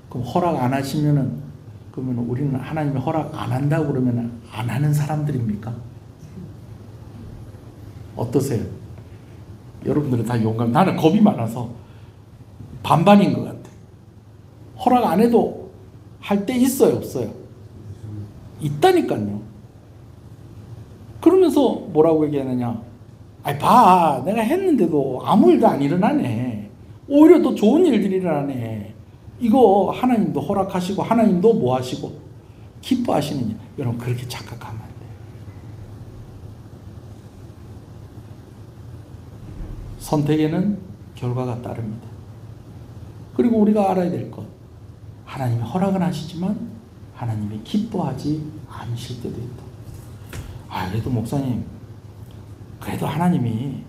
그럼 허락 안 하시면은 그러면 우리는 하나님이 허락 안 한다고 그러면 안 하는 사람들입니까? 어떠세요? 여러분들은 다 용감. 나는 겁이 많아서 반반인 것 같아. 허락 안 해도 할 때 있어요, 없어요? 있다니까요. 그러면서 뭐라고 얘기하느냐? 봐, 내가 했는데도 아무 일도 안 일어나네. 오히려 더 좋은 일들이 일어나네. 이거 하나님도 허락하시고 하나님도 뭐 하시고 기뻐하시느냐. 여러분 그렇게 착각하면 안 돼요. 선택에는 결과가 따릅니다. 그리고 우리가 알아야 될 것, 하나님이 허락은 하시지만 하나님이 기뻐하지 않으실 때도 있다. 그래도 목사님 그래도 하나님이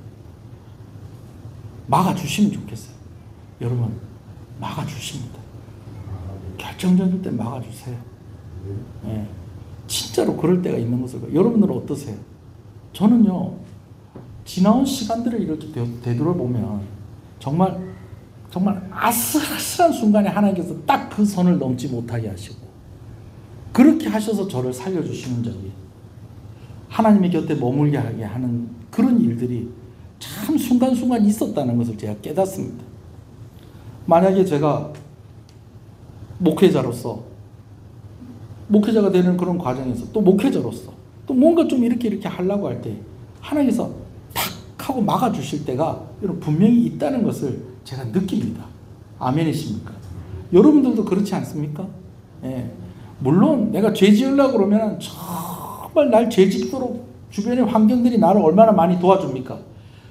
막아주시면 좋겠어요. 여러분 막아주십니다. 결정적일 때 막아주세요. 네. 진짜로 그럴 때가 있는 것을. 여러분들은 어떠세요? 저는요 지나온 시간들을 이렇게 되돌아보면 정말 정말 아슬아슬한 순간에 하나님께서 딱 그 선을 넘지 못하게 하시고 그렇게 하셔서 저를 살려주시는 적이 하나님의 곁에 머물게 하게 하는 그런 일들이 참 순간순간 있었다는 것을 제가 깨닫습니다. 만약에 제가 목회자로서 목회자가 되는 그런 과정에서 또 목회자로서 또 뭔가 좀 이렇게 하려고 할 때 하나님께서 탁 하고 막아주실 때가 여러분 분명히 있다는 것을 제가 느낍니다. 아멘이십니까? 여러분들도 그렇지 않습니까? 예. 물론 내가 죄 지으려고 그러면 정말 날 죄 짓도록 주변의 환경들이 나를 얼마나 많이 도와줍니까?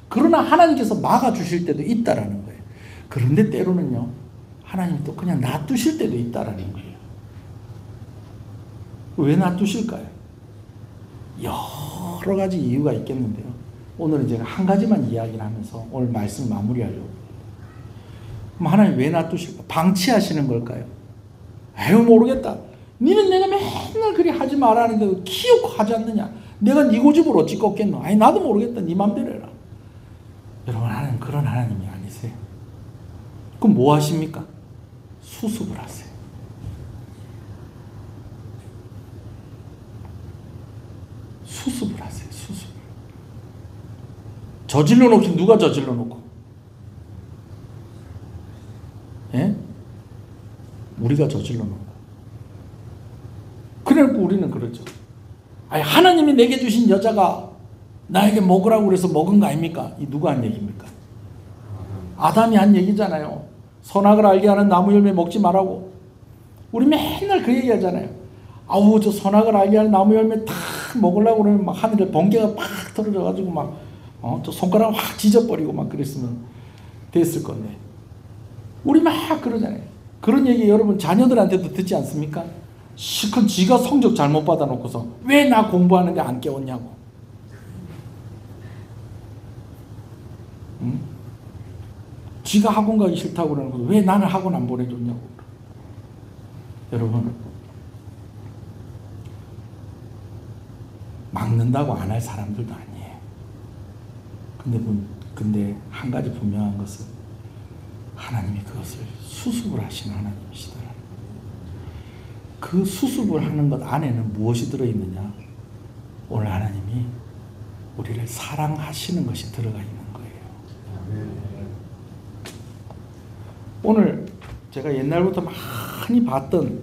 그러나 하나님께서 막아주실 때도 있다라는 거예요. 그런데 때로는요, 하나님이 또 그냥 놔두실 때도 있다라는 거예요. 왜 놔두실까요? 여러 가지 이유가 있겠는데요. 오늘은 제가 한 가지만 이야기를 하면서 오늘 말씀 마무리하려고. 그럼 하나님 왜 놔두실까? 방치하시는 걸까요? 에휴 모르겠다. 니는 내가 맨날 그리 하지 말라는데 키우고 하지 않느냐? 내가 네 고집을 어찌 꺾겠노? 아니 나도 모르겠다. 네 맘대로 해라. 여러분 하나님 그런 하나님이 아니세요. 그럼 뭐 하십니까? 수습을 하세요. 수습을 하세요. 수습을. 저질러 놓긴 누가 저질러 놓고? 예? 우리가 저질러 놓고. 그래놓고 우리는 그러죠. 아니 하나님이 내게 주신 여자가 나에게 먹으라고 그래서 먹은 거 아닙니까? 이 누가 한 얘기입니까? 아담이 한 얘기잖아요. 선악을 알게 하는 나무 열매 먹지 말라고. 우리 맨날 그 얘기 하잖아요. 아우 저 선악을 알게 하는 나무 열매 다 먹으려고 그러면 막 하늘에 번개가 팍 떨어져가지고 막 저 손가락 확 찢어버리고 막 그랬으면 됐을 건데. 우리 막 그러잖아요. 그런 얘기 여러분 자녀들한테도 듣지 않습니까? 시큰 지가 성적 잘못 받아놓고서 왜 나 공부하는데 안 깨웠냐고. 응? 지가 학원 가기 싫다고 그러는 거 왜 나는 학원 안 보내줬냐고. 여러분 막는다고 안 할 사람들도 아니에요. 근데 한 가지 분명한 것은 하나님이 그것을 수습을 하시는 하나님이시더라. 그 수습을 하는 것 안에는 무엇이 들어있느냐? 오늘 하나님이 우리를 사랑하시는 것이 들어가 있는 거예요. 오늘 제가 옛날부터 많이 봤던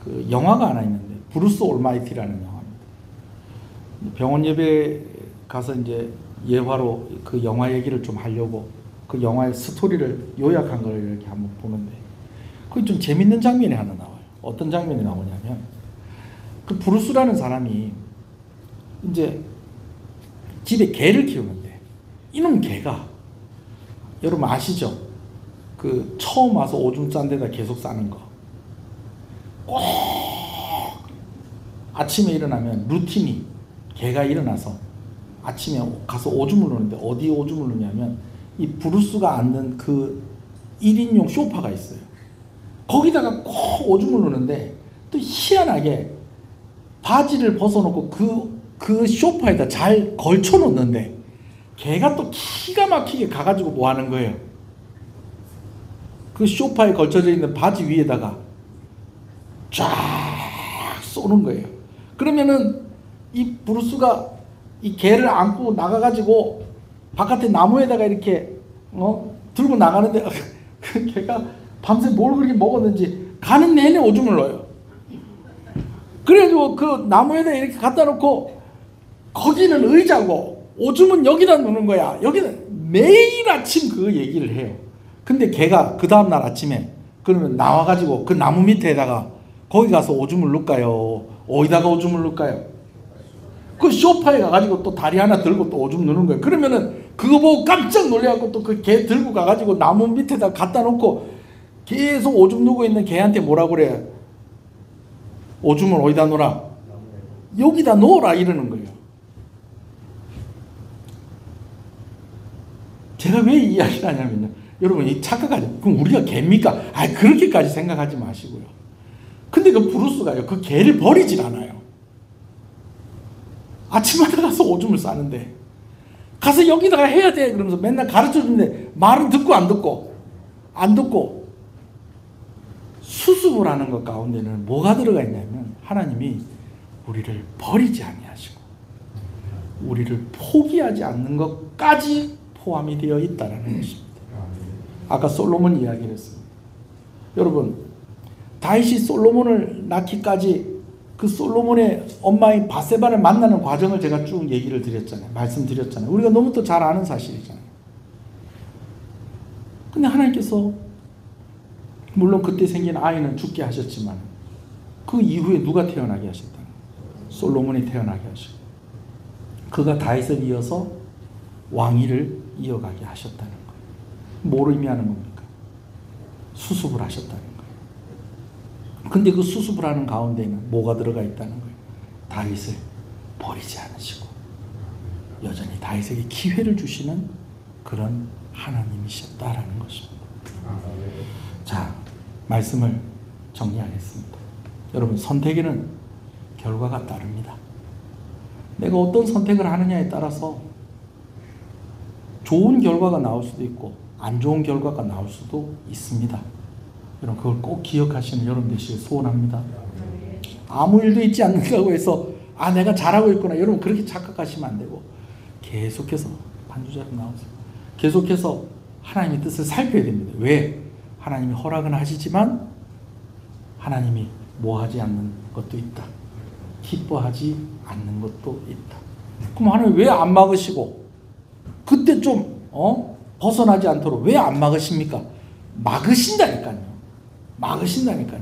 그 영화가 하나 있는데 브루스 올마이티라는 영화입니다. 병원 예배 가서 이제 예화로 그 영화 얘기를 좀 하려고 그 영화의 스토리를 요약한 걸 이렇게 한번 보는데 그게 좀 재밌는 장면이 하나 나와요. 어떤 장면이 나오냐면 그 브루스라는 사람이 이제 집에 개를 키우는데 이놈 개가 여러분 아시죠? 그 처음 와서 오줌 싼 데다 계속 싸는 거. 꼭 아침에 일어나면 루틴이 개가 일어나서 아침에 가서 오줌을 누는데 어디 오줌을 누냐면 이 브루스가 앉는 그 1인용 소파가 있어요. 거기다가 꼭 오줌을 누는데 또 희한하게 바지를 벗어놓고 그 소파에다 잘 걸쳐 놓는데 걔가 또 기가 막히게 가가지고 뭐 하는 거예요? 그 소파에 걸쳐져 있는 바지 위에다가 쫙 쏘는 거예요. 그러면은 이 브루스가 이 개를 안고 나가가지고 바깥에 나무에다가 이렇게 들고 나가는데 그 개가 밤새 뭘 그렇게 먹었는지 가는 내내 오줌을 넣어요. 그래가지고 그 나무에다 이렇게 갖다 놓고 거기는 의자고 오줌은 여기다 놓는 거야. 여기는 매일 아침 그 얘기를 해요. 근데 걔가 그 다음날 아침에 그러면 나와가지고 그 나무 밑에다가 거기 가서 오줌을 넣을까요? 어디다가 오줌을 넣을까요? 그 소파에 가가지고 또 다리 하나 들고 또 오줌 누는 거예요. 그러면은 그거 보고 깜짝 놀래갖고 또 그 개 들고 가가지고 나무 밑에다 갖다 놓고 계속 오줌 누고 있는 개한테 뭐라 그래? 오줌을 어디다 놓으라? 여기다 놓으라 이러는 거예요. 제가 왜 이 이야기를 하냐면요. 여러분 이 착각하죠. 그럼 우리가 개입니까? 그렇게까지 생각하지 마시고요. 근데 그 브루스가요. 그 개를 버리질 않아요. 아침마다 가서 오줌을 싸는데 가서 여기다가 해야 돼 그러면서 맨날 가르쳐주는데 말은 듣고 안 듣고 안 듣고 수습을 하는 것 가운데는 뭐가 들어가 있냐면 하나님이 우리를 버리지 아니하시고 우리를 포기하지 않는 것까지 포함이 되어 있다는 것입니다. 아까 솔로몬 이야기를 했습니다. 여러분, 다윗이 솔로몬을 낳기까지 그 솔로몬의 엄마인 바세바를 만나는 과정을 제가 쭉 얘기를 드렸잖아요. 말씀드렸잖아요. 우리가 너무 또 잘 아는 사실이잖아요. 근데 하나님께서 물론 그때 생긴 아이는 죽게 하셨지만 그 이후에 누가 태어나게 하셨다는 거예요? 솔로몬이 태어나게 하시고 그가 다윗을 이어서 왕위를 이어가게 하셨다는 거예요. 뭐를 의미하는 겁니까? 수습을 하셨다는 거예요. 근데 그 수습을 하는 가운데는 뭐가 들어가 있다는 거예요? 다윗을 버리지 않으시고 여전히 다윗에게 기회를 주시는 그런 하나님이셨다라는 것입니다. 자, 말씀을 정리하겠습니다. 여러분, 선택에는 결과가 따릅니다. 내가 어떤 선택을 하느냐에 따라서 좋은 결과가 나올 수도 있고 안 좋은 결과가 나올 수도 있습니다. 여러분, 그걸 꼭 기억하시는 여러분 되시길 소원합니다. 아무 일도 있지 않는다고 해서 내가 잘하고 있구나, 여러분 그렇게 착각하시면 안 되고 계속해서 반주자로 나오세요. 계속해서 하나님의 뜻을 살펴야 됩니다. 왜? 하나님이 허락은 하시지만 하나님이 뭐하지 않는 것도 있다. 기뻐하지 않는 것도 있다. 그럼 하나님 왜 안 막으시고 그때 좀 벗어나지 않도록 왜 안 막으십니까? 막으신다니까요. 막으신다니까요.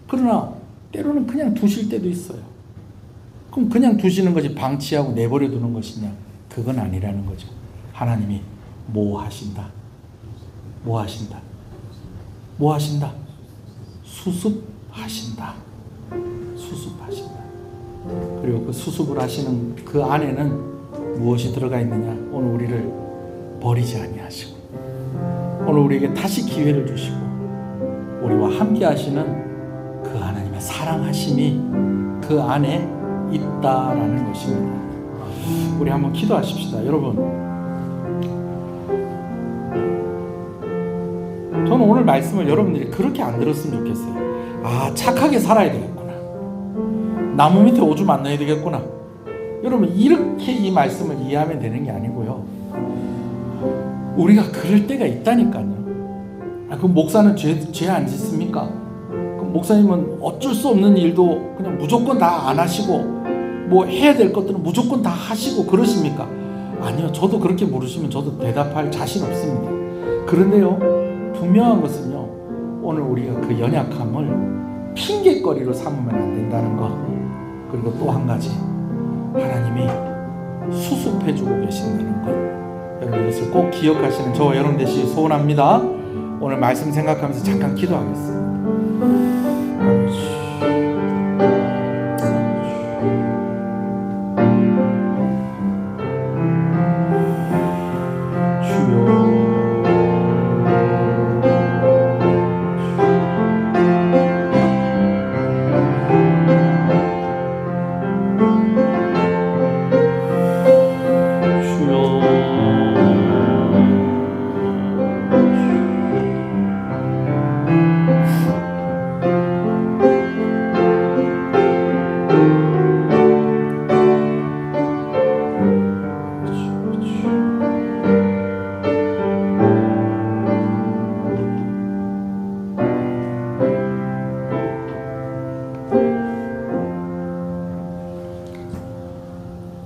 그러나 때로는 그냥 두실 때도 있어요. 그럼 그냥 두시는 것이 방치하고 내버려 두는 것이냐? 그건 아니라는 거죠. 하나님이 뭐 하신다? 뭐 하신다? 뭐 하신다? 수습하신다. 수습하신다. 그리고 그 수습을 하시는 그 안에는 무엇이 들어가 있느냐? 오늘 우리를 버리지 아니하시고 오늘 우리에게 다시 기회를 주시고 우리와 함께 하시는 그 하나님의 사랑하심이 그 안에 있다라는 것입니다. 우리 한번 기도하십시다. 여러분, 저는 오늘 말씀을 여러분들이 그렇게 안 들었으면 좋겠어요. 착하게 살아야 되겠구나. 나무 밑에 오줌 안 넣어야 되겠구나. 여러분, 이렇게 이 말씀을 이해하면 되는 게 아니고요. 우리가 그럴 때가 있다니까요. 그 목사는 죄 안 짓습니까? 그 목사님은 어쩔 수 없는 일도 그냥 무조건 다 안 하시고 뭐 해야 될 것들은 무조건 다 하시고 그러십니까? 아니요. 저도 그렇게 물으시면 저도 대답할 자신 없습니다. 그런데요, 분명한 것은요, 오늘 우리가 그 연약함을 핑계거리로 삼으면 안 된다는 것. 그리고 또 한 가지, 하나님이 수습해주고 계신다는 것. 여러분, 이것을 꼭 기억하시는 저와 여러분 되시기 소원합니다. 오늘 말씀 생각하면서 잠깐 기도하겠습니다.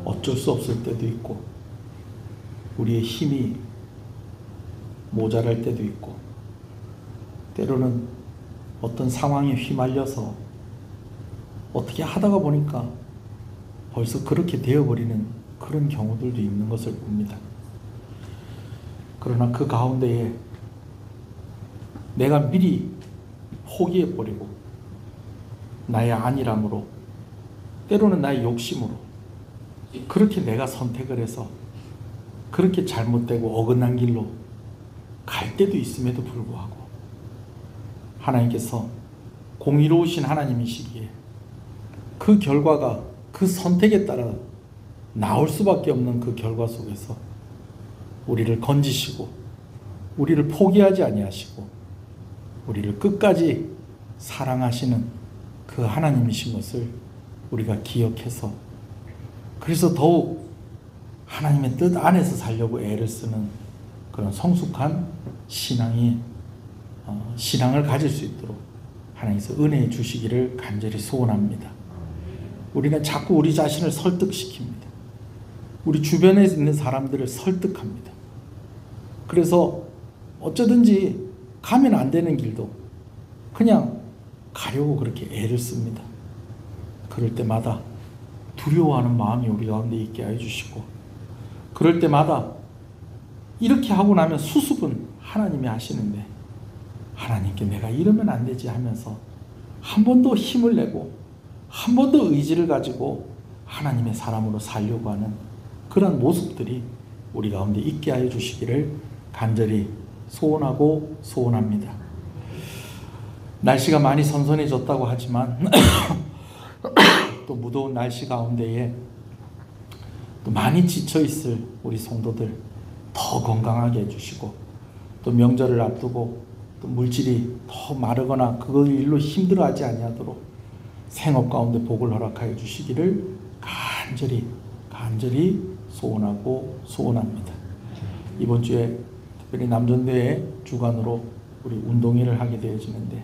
어쩔 수 없을 때도 있고 우리의 힘이 모자랄 때도 있고 때로는 어떤 상황에 휘말려서 어떻게 하다가 보니까 벌써 그렇게 되어버리는 그런 경우들도 있는 것을 봅니다. 그러나 그 가운데에 내가 미리 포기해버리고 나의 안일함으로 때로는 나의 욕심으로 그렇게 내가 선택을 해서 그렇게 잘못되고 어긋난 길로 갈 때도 있음에도 불구하고 하나님께서 공의로우신 하나님이시기에 그 결과가 그 선택에 따라 나올 수밖에 없는 그 결과 속에서 우리를 건지시고 우리를 포기하지 아니하시고 우리를 끝까지 사랑하시는 그 하나님이신 것을 우리가 기억해서, 그래서 더욱 하나님의 뜻 안에서 살려고 애를 쓰는 그런 성숙한 신앙을 가질 수 있도록 하나님께서 은혜 주시기를 간절히 소원합니다. 우리는 자꾸 우리 자신을 설득시킵니다. 우리 주변에 있는 사람들을 설득합니다. 그래서 어쩌든지 가면 안 되는 길도 그냥 가려고 그렇게 애를 씁니다. 그럴 때마다 두려워하는 마음이 우리 가운데 있게 해주시고, 그럴 때마다 이렇게 하고 나면 수습은 하나님이 하시는데 하나님께 내가 이러면 안 되지 하면서 한 번 더 힘을 내고 한 번 더 의지를 가지고 하나님의 사람으로 살려고 하는 그런 모습들이 우리 가운데 있게 하여 주시기를 간절히 소원하고 소원합니다. 날씨가 많이 선선해졌다고 하지만 또 무더운 날씨 가운데에 또 많이 지쳐있을 우리 성도들 더 건강하게 해주시고, 또 명절을 앞두고 또 물질이 더 마르거나 그거 일로 힘들어하지 아니하도록 생업 가운데 복을 허락하여 주시기를 간절히 소원하고 소원합니다. 이번 주에 특별히 남전대회 주관으로 우리 운동회를 하게 되어지는데,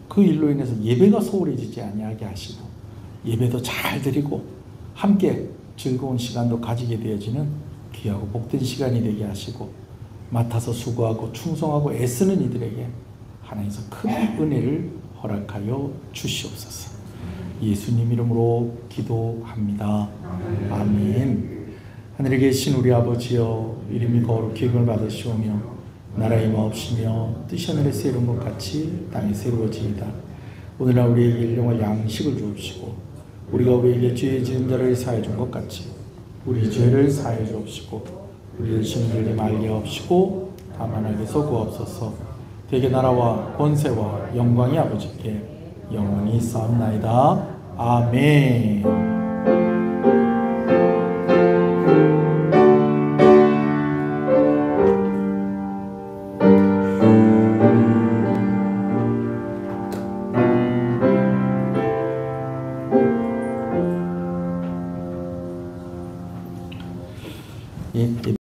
그 일로 인해서 예배가 소홀해지지 아니하게 하시고 예배도 잘 드리고 함께 즐거운 시간도 가지게 되어지는 귀하고 복된 시간이 되게 하시고, 맡아서 수고하고 충성하고 애쓰는 이들에게 하나님께서 큰 은혜를 허락하여 주시옵소서. 예수님 이름으로 기도합니다. 아멘. 하늘에 계신 우리 아버지여, 이름이 거룩히 여김을 받으시오며 나라의 임하옵시며 뜻이 하늘에서 이룬 것 같이 땅에서 이루어지이다. 오늘날 우리에게 일용할 양식을 주옵시고, 우리가 우리에게 죄 지은 자를 사하여 준 것 같이 우리 죄를 사하여 주옵시고, 우리를 시험에 말게 하옵시고 다만 악에서 구하옵소서. 대개 나라와 권세와 영광이 아버지께 영원히 있사옵나이다. 아멘.